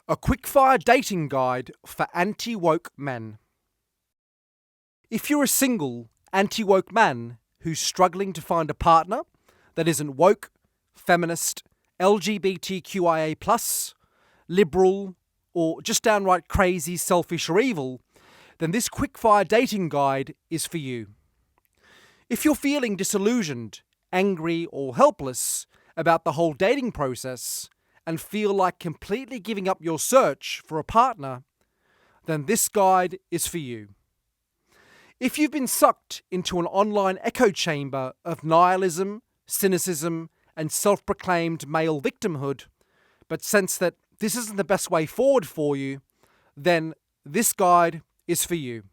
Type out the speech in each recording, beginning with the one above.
A quickfire dating guide for anti-woke men. If you're a single, anti-woke man who's struggling to find a partner that isn't woke, feminist, LGBTQIA+, liberal, or just downright crazy, selfish or evil, then this quickfire dating guide is for you. If you're feeling disillusioned, angry or helpless about the whole dating process and feel like completely giving up your search for a partner, then this guide is for you. If you've been sucked into an online echo chamber of nihilism, cynicism, and self-proclaimed male victimhood, but sense that this isn't the best way forward for you, then this guide is for you.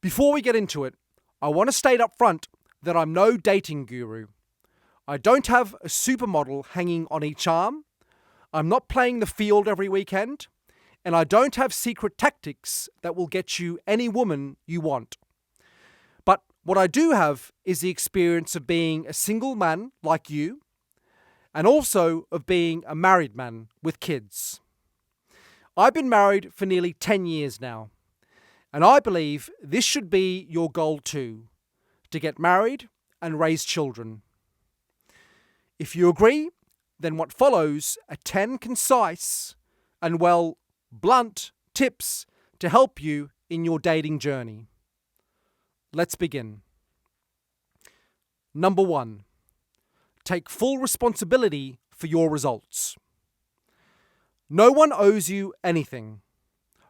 Before we get into it, I want to state up front that I'm no dating guru. I don't have a supermodel hanging on each arm, I'm not playing the field every weekend, and I don't have secret tactics that will get you any woman you want. But what I do have is the experience of being a single man like you, and also of being a married man with kids. I've been married for nearly 10 years now, and I believe this should be your goal too, to get married and raise children. If you agree, then what follows are 10 concise and, well, blunt tips to help you in your dating journey. Let's begin. Number 1. Take full responsibility for your results. No one owes you anything.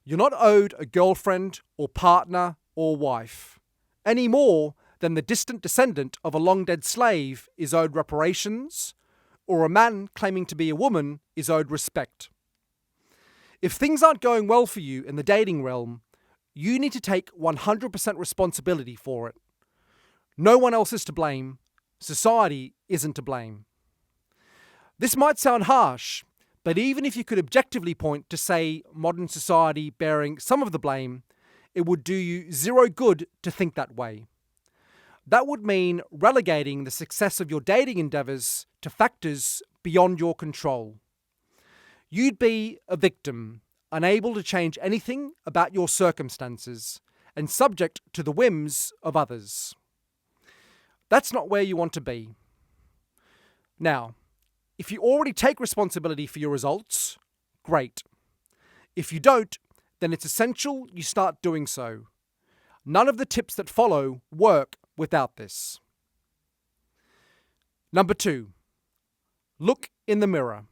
You're not owed a girlfriend or partner or wife, any more than the distant descendant of a long-dead slave is owed reparations, or a man claiming to be a woman is owed respect. If things aren't going well for you in the dating realm, you need to take 100% responsibility for it. No one else is to blame. Society isn't to blame. This might sound harsh, but even if you could objectively point to, say, modern society bearing some of the blame, it would do you zero good to think that way. That would mean relegating the success of your dating endeavours to factors beyond your control. You'd be a victim, unable to change anything about your circumstances, and subject to the whims of others. That's not where you want to be. Now, if you already take responsibility for your results, great. If you don't, then it's essential you start doing so. None of the tips that follow work without this. Number 2. Look in the mirror.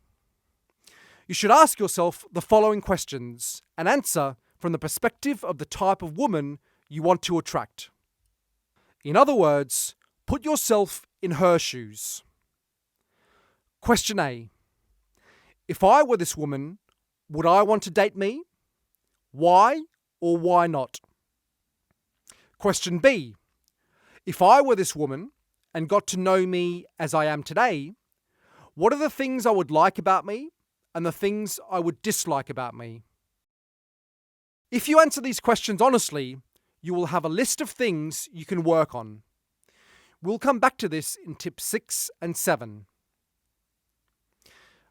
You should ask yourself the following questions and answer from the perspective of the type of woman you want to attract. In other words, put yourself in her shoes. Question A. If I were this woman, would I want to date me? Why or why not? Question B. If I were this woman and got to know me as I am today, what are the things I would like about me and the things I would dislike about me? If you answer these questions honestly, you will have a list of things you can work on. We'll come back to this in tips 6 and 7.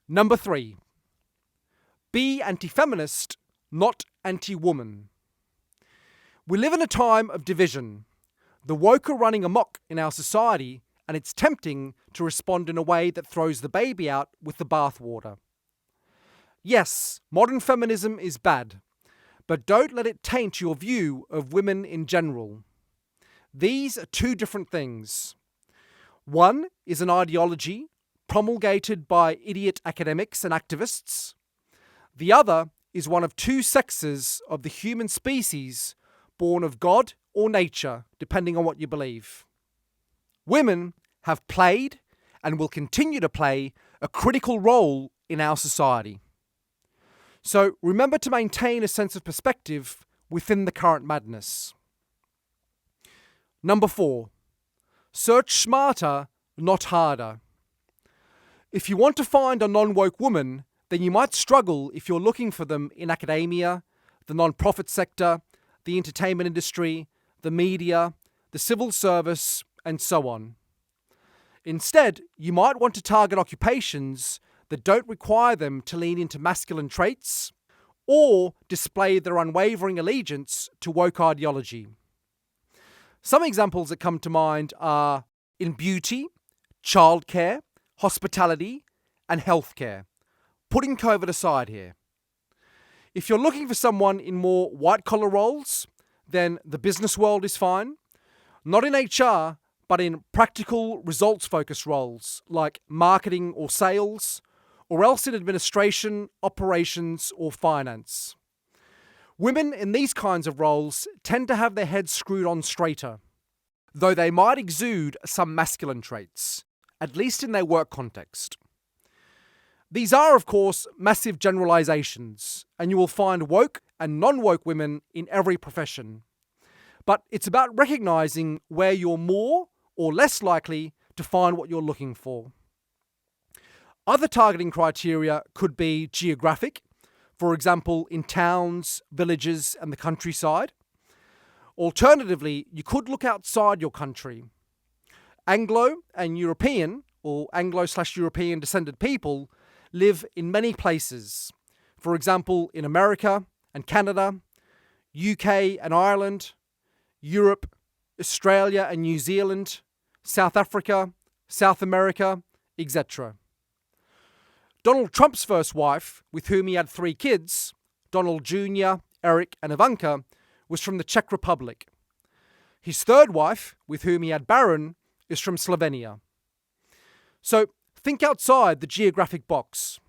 Number 3. Be anti-feminist, not anti-woman. We live in a time of division. The woke are running amok in our society, and it's tempting to respond in a way that throws the baby out with the bathwater. Yes, modern feminism is bad, but don't let it taint your view of women in general. These are two different things. One is an ideology promulgated by idiot academics and activists. The other is one of two sexes of the human species born of God or nature, depending on what you believe. Women have played and will continue to play a critical role in our society. So remember to maintain a sense of perspective within the current madness. Number 4. Search smarter, not harder. If you want to find a non-woke woman, then you might struggle if you're looking for them in academia, the non-profit sector, the entertainment industry, the media, the civil service, and so on. Instead, you might want to target occupations that don't require them to lean into masculine traits or display their unwavering allegiance to woke ideology. Some examples that come to mind are in beauty, childcare, hospitality, and healthcare, putting COVID aside here. If you're looking for someone in more white-collar roles, then the business world is fine. Not in HR, but in practical, results-focused roles like marketing or sales, or else in administration, operations, or finance. Women in these kinds of roles tend to have their heads screwed on straighter, though they might exude some masculine traits, at least in their work context. These are, of course, massive generalizations, and you will find woke and non-woke women in every profession. But it's about recognizing where you're more or less likely to find what you're looking for. Other targeting criteria could be geographic, for example, in towns, villages, and the countryside. Alternatively, you could look outside your country. Anglo and European, or Anglo/European descended people, live in many places. For example, in America and Canada, UK and Ireland, Europe, Australia and New Zealand, South Africa, South America, etc. Donald Trump's first wife, with whom he had 3 kids, Donald Jr., Eric and Ivanka, was from the Czech Republic. His third wife, with whom he had Baron, is from Slovenia. So think outside the geographic box.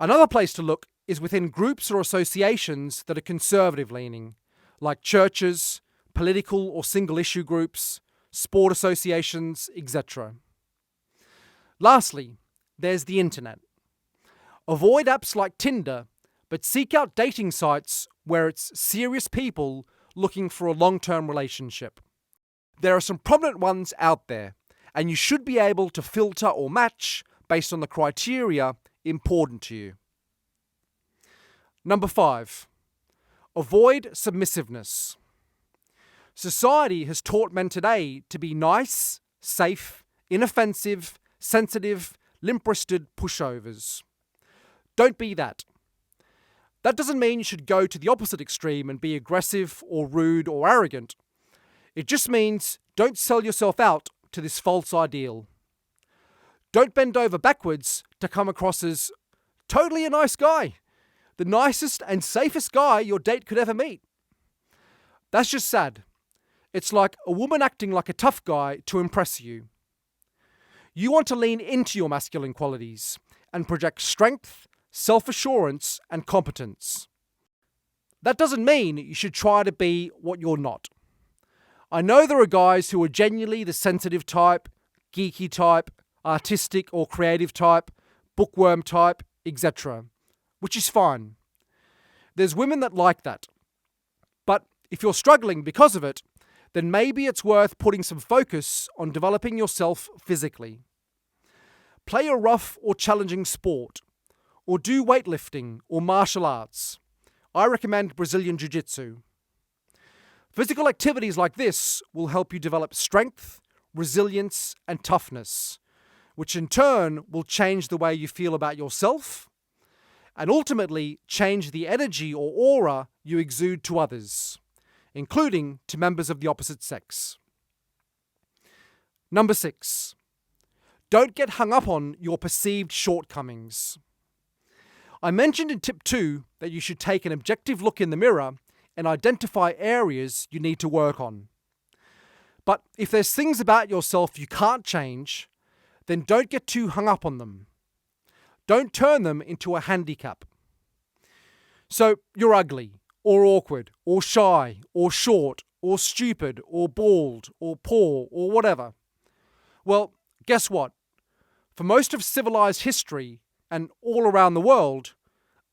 Another place to look is within groups or associations that are conservative-leaning, like churches, political or single-issue groups, sport associations, etc. Lastly, there's the internet. Avoid apps like Tinder, but seek out dating sites where it's serious people looking for a long-term relationship. There are some prominent ones out there, and you should be able to filter or match based on the criteria important to you. Number 5. Avoid submissiveness. Society has taught men today to be nice, safe, inoffensive, sensitive, limp-wristed pushovers. Don't be that. That doesn't mean you should go to the opposite extreme and be aggressive or rude or arrogant. It just means don't sell yourself out to this false ideal. Don't bend over backwards to come across as totally a nice guy, the nicest and safest guy your date could ever meet. That's just sad. It's like a woman acting like a tough guy to impress you. You want to lean into your masculine qualities and project strength, self-assurance, and competence. That doesn't mean you should try to be what you're not. I know there are guys who are genuinely the sensitive type, geeky type, artistic or creative type, bookworm type, etc., which is fine. There's women that like that. But if you're struggling because of it, then maybe it's worth putting some focus on developing yourself physically. Play a rough or challenging sport, or do weightlifting or martial arts. I recommend Brazilian Jiu-Jitsu. Physical activities like this will help you develop strength, resilience, and toughness, which in turn will change the way you feel about yourself and ultimately change the energy or aura you exude to others, including to members of the opposite sex. Number 6. Don't get hung up on your perceived shortcomings. I mentioned in tip 2 that you should take an objective look in the mirror and identify areas you need to work on. But if there's things about yourself you can't change, then don't get too hung up on them. Don't turn them into a handicap. So you're ugly, or awkward, or shy, or short, or stupid, or bald, or poor, or whatever. Well, guess what? For most of civilized history and all around the world,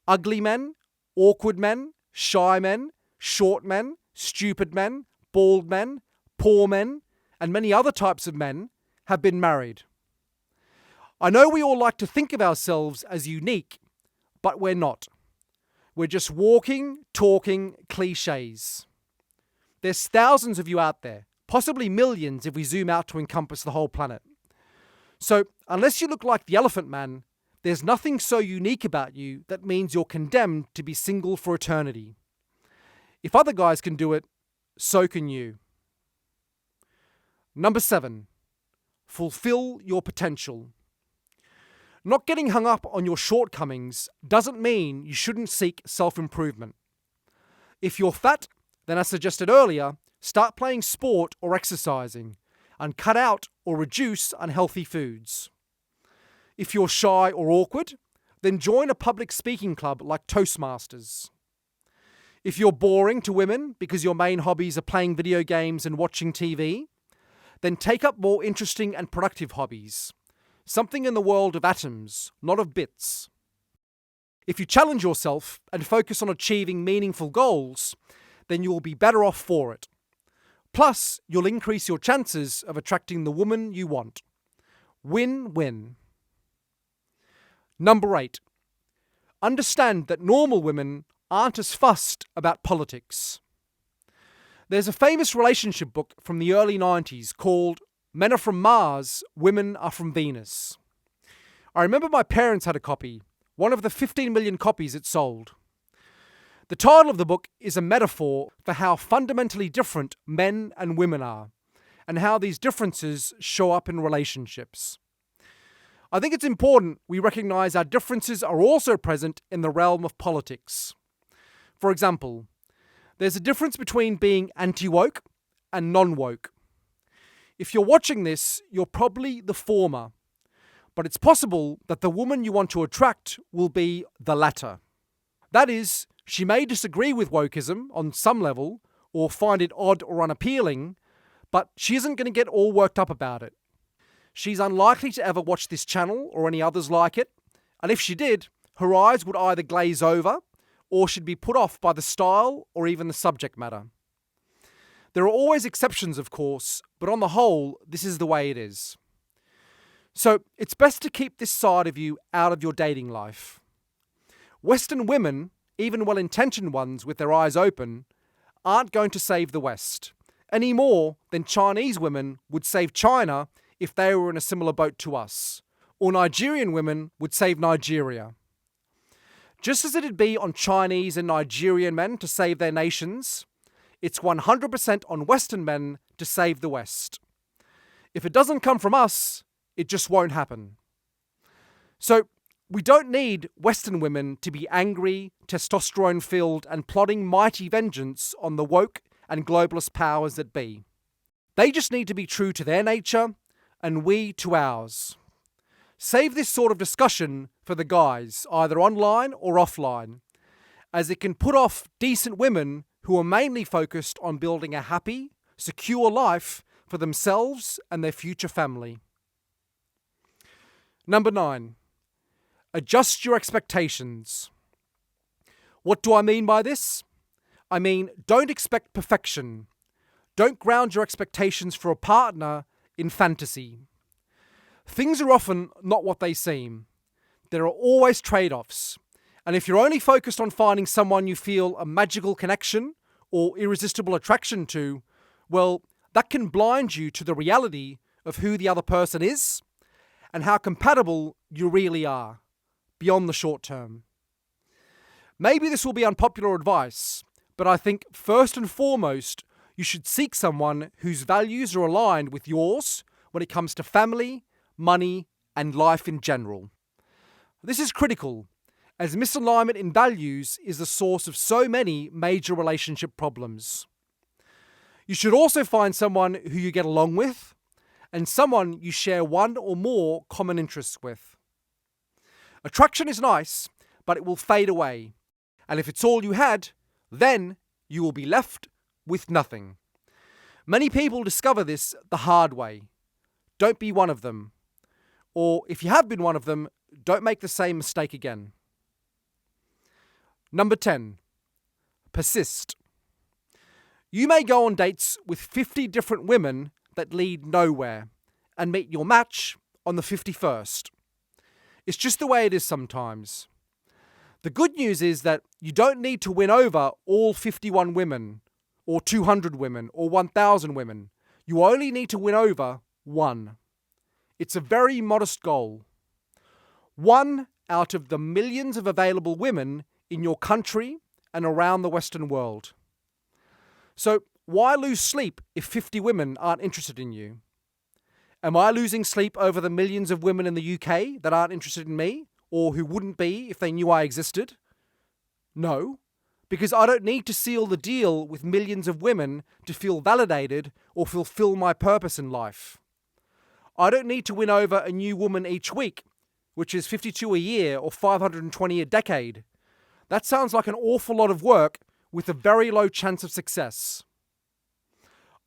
ugly men, awkward men, shy men, short men, stupid men, bald men, poor men, and many other types of men have been married. I know we all like to think of ourselves as unique, but we're not. We're just walking, talking cliches. There's thousands of you out there, possibly millions if we zoom out to encompass the whole planet. So, unless you look like the Elephant Man, there's nothing so unique about you that means you're condemned to be single for eternity. If other guys can do it, so can you. Number 7. Fulfill your potential. Not getting hung up on your shortcomings doesn't mean you shouldn't seek self-improvement. If you're fat, then as suggested earlier, start playing sport or exercising, and cut out or reduce unhealthy foods. If you're shy or awkward, then join a public speaking club like Toastmasters. If you're boring to women because your main hobbies are playing video games and watching TV, then take up more interesting and productive hobbies. Something in the world of atoms, not of bits. If you challenge yourself and focus on achieving meaningful goals, then you will be better off for it. Plus, you'll increase your chances of attracting the woman you want. Win-win. Number 8. Understand that normal women aren't as fussed about politics. There's a famous relationship book from the early 90s called Men Are From Mars, Women Are From Venus. I remember my parents had a copy, one of the 15 million copies it sold. The title of the book is a metaphor for how fundamentally different men and women are, and how these differences show up in relationships. I think it's important we recognize our differences are also present in the realm of politics. For example, there's a difference between being anti-woke and non-woke. If you're watching this, you're probably the former, but it's possible that the woman you want to attract will be the latter. That is, she may disagree with wokism on some level, or find it odd or unappealing, but she isn't going to get all worked up about it. She's unlikely to ever watch this channel or any others like it, and if she did, her eyes would either glaze over, or she'd be put off by the style or even the subject matter. There are always exceptions, of course, but on the whole, this is the way it is. So it's best to keep this side of you out of your dating life. Western women, even well-intentioned ones with their eyes open, aren't going to save the West, any more than Chinese women would save China if they were in a similar boat to us, or Nigerian women would save Nigeria. Just as it'd be on Chinese and Nigerian men to save their nations, it's 100% on Western men to save the West. If it doesn't come from us, it just won't happen. So, we don't need Western women to be angry, testosterone-filled, and plotting mighty vengeance on the woke and globalist powers that be. They just need to be true to their nature, and we to ours. Save this sort of discussion for the guys, either online or offline, as it can put off decent women who are mainly focused on building a happy, secure life for themselves and their future family. Number 9. Adjust your expectations. What do I mean by this? I mean, don't expect perfection. Don't ground your expectations for a partner in fantasy. Things are often not what they seem. There are always trade-offs. And if you're only focused on finding someone you feel a magical connection or irresistible attraction to, well, that can blind you to the reality of who the other person is and how compatible you really are, beyond the short term. Maybe this will be unpopular advice, but I think first and foremost, you should seek someone whose values are aligned with yours when it comes to family, money, and life in general. This is critical, as misalignment in values is the source of so many major relationship problems. You should also find someone who you get along with, and someone you share one or more common interests with. Attraction is nice, but it will fade away. And if it's all you had, then you will be left with nothing. Many people discover this the hard way. Don't be one of them. Or if you have been one of them, don't make the same mistake again. Number 10. Persist. You may go on dates with 50 different women that lead nowhere and meet your match on the 51st. It's just the way it is sometimes. The good news is that you don't need to win over all 51 women, or 200 women, or 1,000 women. You only need to win over one. It's a very modest goal. One out of the millions of available women in your country and around the Western world. So why lose sleep if 50 women aren't interested in you? Am I losing sleep over the millions of women in the UK that aren't interested in me, or who wouldn't be if they knew I existed? No, because I don't need to seal the deal with millions of women to feel validated or fulfill my purpose in life. I don't need to win over a new woman each week, which is 52 a year or 520 a decade. That sounds like an awful lot of work with a very low chance of success.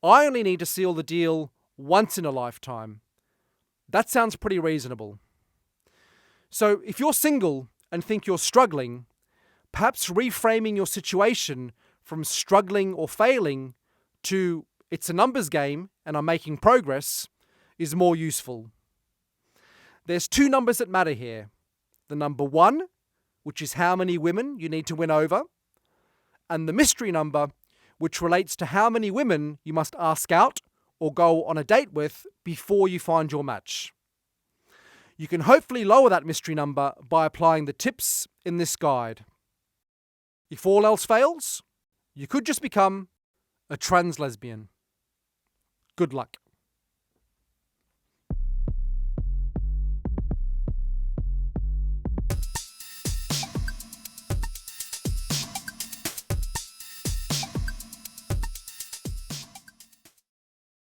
I only need to seal the deal once in a lifetime. That sounds pretty reasonable. So if you're single and think you're struggling, perhaps reframing your situation from struggling or failing to it's a numbers game and I'm making progress is more useful. There's two numbers that matter here. The number 1, which is how many women you need to win over, and the mystery number, which relates to how many women you must ask out or go on a date with before you find your match. You can hopefully lower that mystery number by applying the tips in this guide. If all else fails, you could just become a trans lesbian. Good luck.